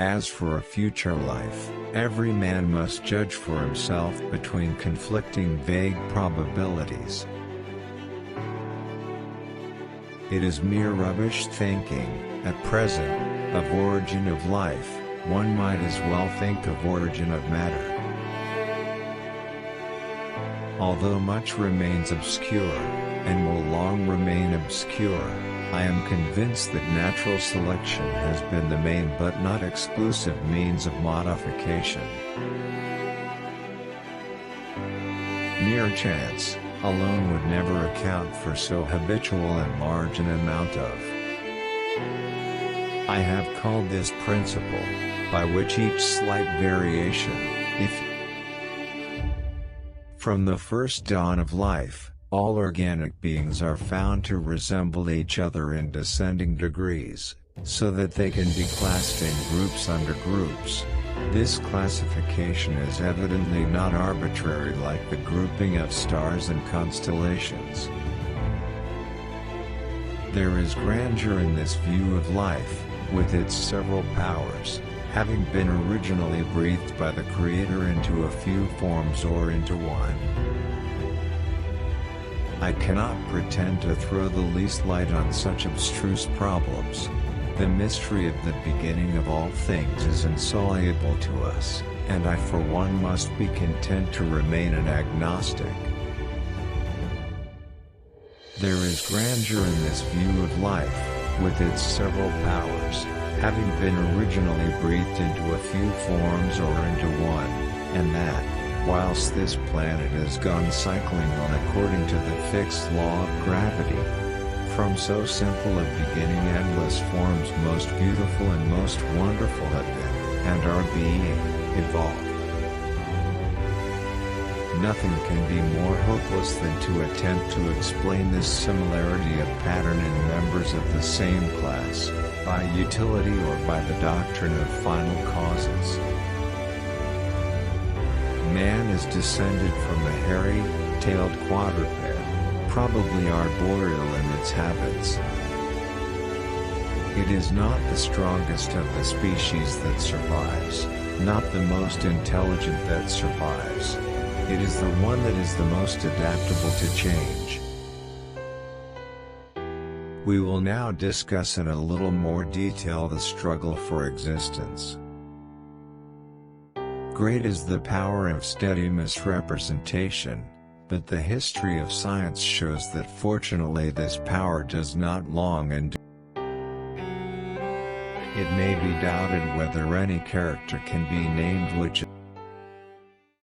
As for a future life, every man must judge for himself between conflicting vague probabilities. It is mere rubbish thinking, at present, of origin of life. One might as well think of origin of matter. Although much remains obscure, and will long remain obscure, I am convinced that natural selection has been the main but not exclusive means of modification. Mere chance alone would never account for so habitual and large an amount of. I have called this principle, by which each slight variation, if from the first dawn of life, all organic beings are found to resemble each other in descending degrees, so that they can be classed in groups under groups. This classification is evidently not arbitrary like the grouping of stars and constellations. There is grandeur in this view of life, with its several powers, having been originally breathed by the Creator into a few forms or into one. I cannot pretend to throw the least light on such abstruse problems. The mystery of the beginning of all things is insoluble to us, and I for one must be content to remain an agnostic. There is grandeur in this view of life, with its several powers, having been originally breathed into a few forms or into one, and that, whilst this planet has gone cycling on according to the fixed law of gravity, from so simple a beginning endless forms most beautiful and most wonderful have been, and are being, evolved. Nothing can be more hopeless than to attempt to explain this similarity of pattern in members of the same class, by utility or by the doctrine of final causes. Man is descended from a hairy-tailed quadruped, probably arboreal in its habits. It is not the strongest of the species that survives, not the most intelligent that survives. It is the one that is the most adaptable to change. We will now discuss in a little more detail the struggle for existence. Great is the power of steady misrepresentation, but the history of science shows that fortunately this power does not long endure. It may be doubted whether any character can be named which